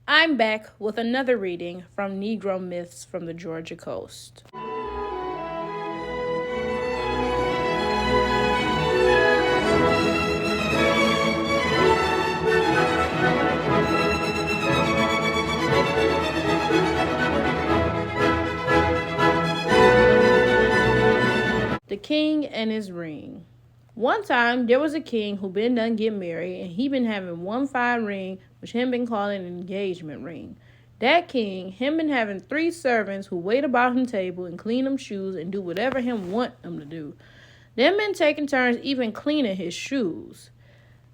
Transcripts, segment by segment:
I'm back with another reading from Negro Myths from the Georgia Coast. The King and His Ring. One time, there was a king who been done get married, and he been having one fine ring, which him been calling an engagement ring. That king, him been having 3 servants who wait about him table and clean him shoes and do whatever him want them to do. Them been taking turns even cleaning his shoes.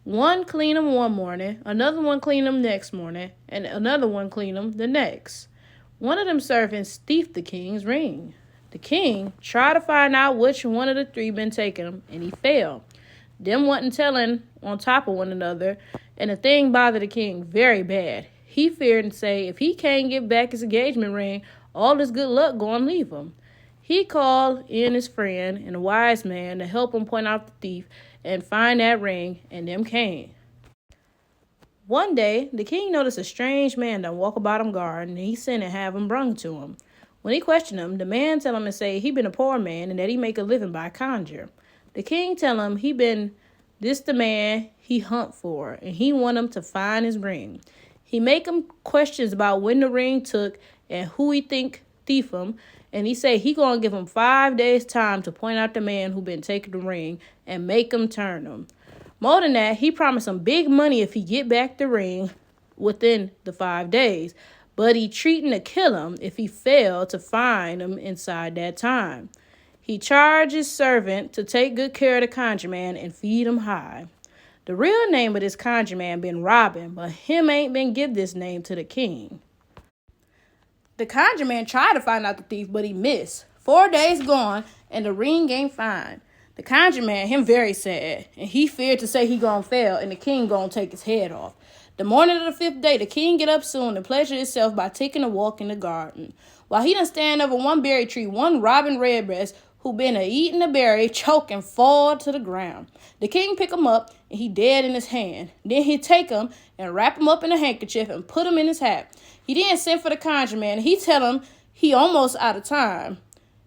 One clean him one morning, another one clean him next morning, and another one clean him the next. One of them servants thieved the king's ring. The king tried to find out which one of the 3 been taking him, and he failed. Them wasn't telling on top of one another, and the thing bothered the king very bad. He feared and say if he can't get back his engagement ring, all his good luck gonna leave him. He called in his friend and a wise man to help him point out the thief and find that ring, and them came. One day, the king noticed a strange man done walk about him garden, and he sent and have him brung to him. When he questioned him, the man tell him to say he been a poor man and that he make a living by conjure. The king tell him he been this the man he hunt for, and he want him to find his ring. He make him questions about when the ring took and who he think thief him, and he say he gonna give him 5 days time to point out the man who been taking the ring and make him turn him. More than that, he promised him big money if he get back the ring within the 5 days. But he treating to kill him if he failed to find him inside that time. He charged his servant to take good care of the conjure man and feed him high. The real name of this conjure man been Robin, but him ain't been give this name to the king. The conjure man tried to find out the thief, but he missed. 4 days gone, and the ring ain't found. The conjure man, him very sad, and he feared to say he gonna fail, and the king gonna take his head off. The morning of the 5th day, the king get up soon and pleasure himself by taking a walk in the garden. While he done stand over one berry tree, one robin redbreast, who been a-eating the berry, choke and fall to the ground. The king pick him up, and he dead in his hand. Then he take him and wrap him up in a handkerchief and put him in his hat. He then sent for the conjure man, and he tell him he almost out of time,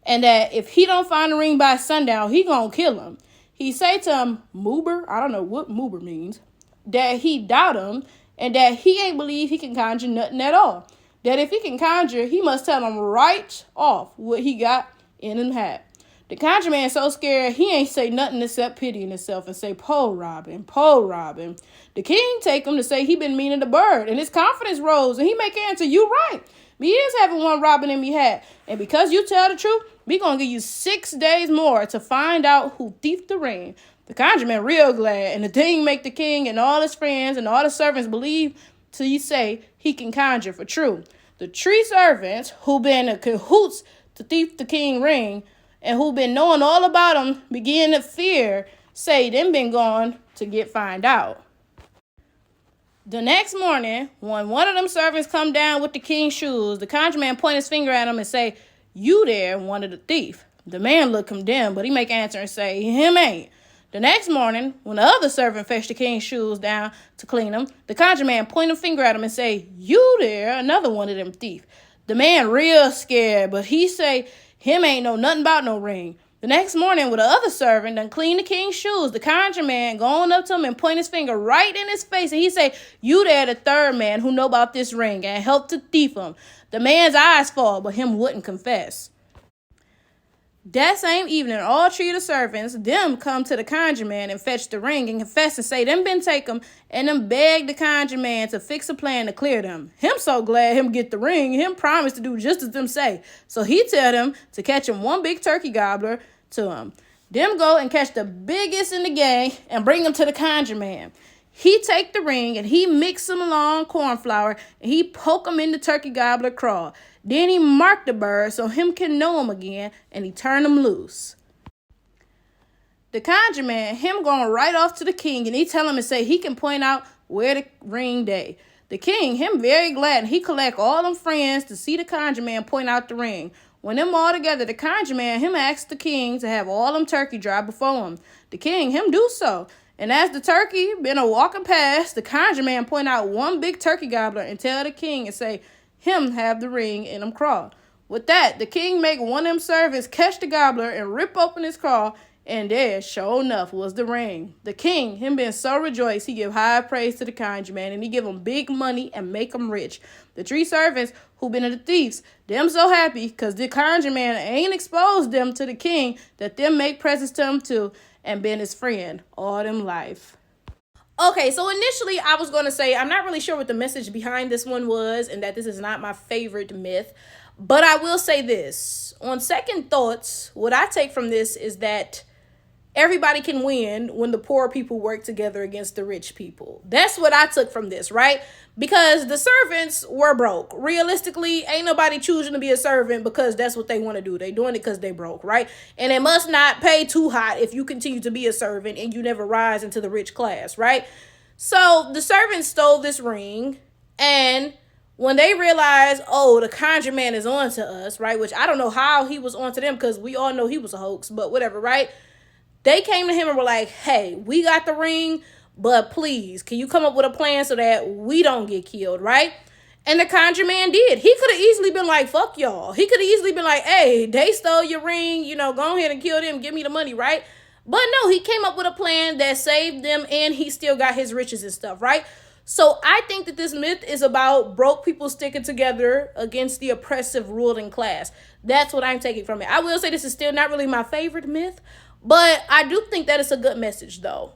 and that if he don't find the ring by sundown, he gonna kill him. He say to him, Moober, I don't know what Moober means, that he doubt him, and that he ain't believe he can conjure nothing at all. That if he can conjure, he must tell him right off what he got in his hat. The conjure man so scared, he ain't say nothing except pitying himself and say, Po Robin, Po Robin. The king take him to say he been meaning the bird, and his confidence rose, and he make answer, you right. Me is having one robin in me hat, and because you tell the truth, we gonna give you 6 days more to find out who thieved the ring. The conjure man real glad, and the thing make the king and all his friends and all the servants believe till you say he can conjure for true. The 3 servants who been in cahoots to thief the king ring and who been knowing all about him begin to fear, say them been gone to get find out. The next morning, when one of them servants come down with the king's shoes, the conjure man point his finger at him and say, you there, one of the thief. The man look condemned, but he make answer and say, him ain't. The next morning, when the other servant fetched the king's shoes down to clean them, the conjure man point a finger at him and say, you there, another one of them thief. The man real scared, but he say, him ain't know nothing about no ring. The next morning, with the other servant done clean the king's shoes, the conjure man going up to him and point his finger right in his face, and he say, you there, the 3rd man who know about this ring, and help to thief him. The man's eyes fall, but him wouldn't confess. That same evening, all 3 of the servants, them come to the conjure man and fetch the ring and confess and say them been take them, and them beg the conjure man to fix a plan to clear them. Him so glad him get the ring, him promise to do just as them say. So he tell them to catch him one big turkey gobbler to him. Them go and catch the biggest in the gang and bring him to the conjure man. He take the ring and he mix some long corn flour and he poke him in the turkey gobbler craw. Then he mark the bird so him can know him again, and he turn him loose. The conjure man, him going right off to the king, and he tell him and say he can point out where the ring day. The king, him very glad, and he collect all them friends to see the conjure man point out the ring. When them all together, the conjure man, him asked the king to have all them turkey dry before him. The king, him do so. And as the turkey been a walking past, the conjure man point out one big turkey gobbler and tell the king and say, him have the ring in him craw. With that, the king make one of them servants catch the gobbler and rip open his craw, and there, sure enough, was the ring. The king, him being so rejoiced, he give high praise to the conjure man, and he give him big money and make him rich. The three servants who been the thieves, them so happy, because the conjure man ain't exposed them to the king, that them make presents to him too, and been his friend all them life. Okay, so initially I was going to say I'm not really sure what the message behind this one was, and that this is not my favorite myth. But I will say this. On second thoughts, what I take from this is that everybody can win when the poor people work together against the rich people. That's what I took from this, right? Because the servants were broke. Realistically, ain't nobody choosing to be a servant because that's what they want to do. They doing it because they broke, right? And it must not pay too hot if you continue to be a servant and you never rise into the rich class, right? So the servants stole this ring, and when they realized, oh, the conjure man is on to us, right? Which I don't know how he was on to them, because we all know he was a hoax, but whatever, right? They came to him and were like, hey, we got the ring, but please, can you come up with a plan so that we don't get killed, right? And the conjure man did. He could have easily been like, fuck y'all. He could have easily been like, hey, they stole your ring, go ahead and kill them, give me the money, right? But no, he came up with a plan that saved them, and he still got his riches and stuff, right? So I think that this myth is about broke people sticking together against the oppressive ruling class. That's what I'm taking from it. I will say this is still not really my favorite myth, but I do think that it's a good message, though.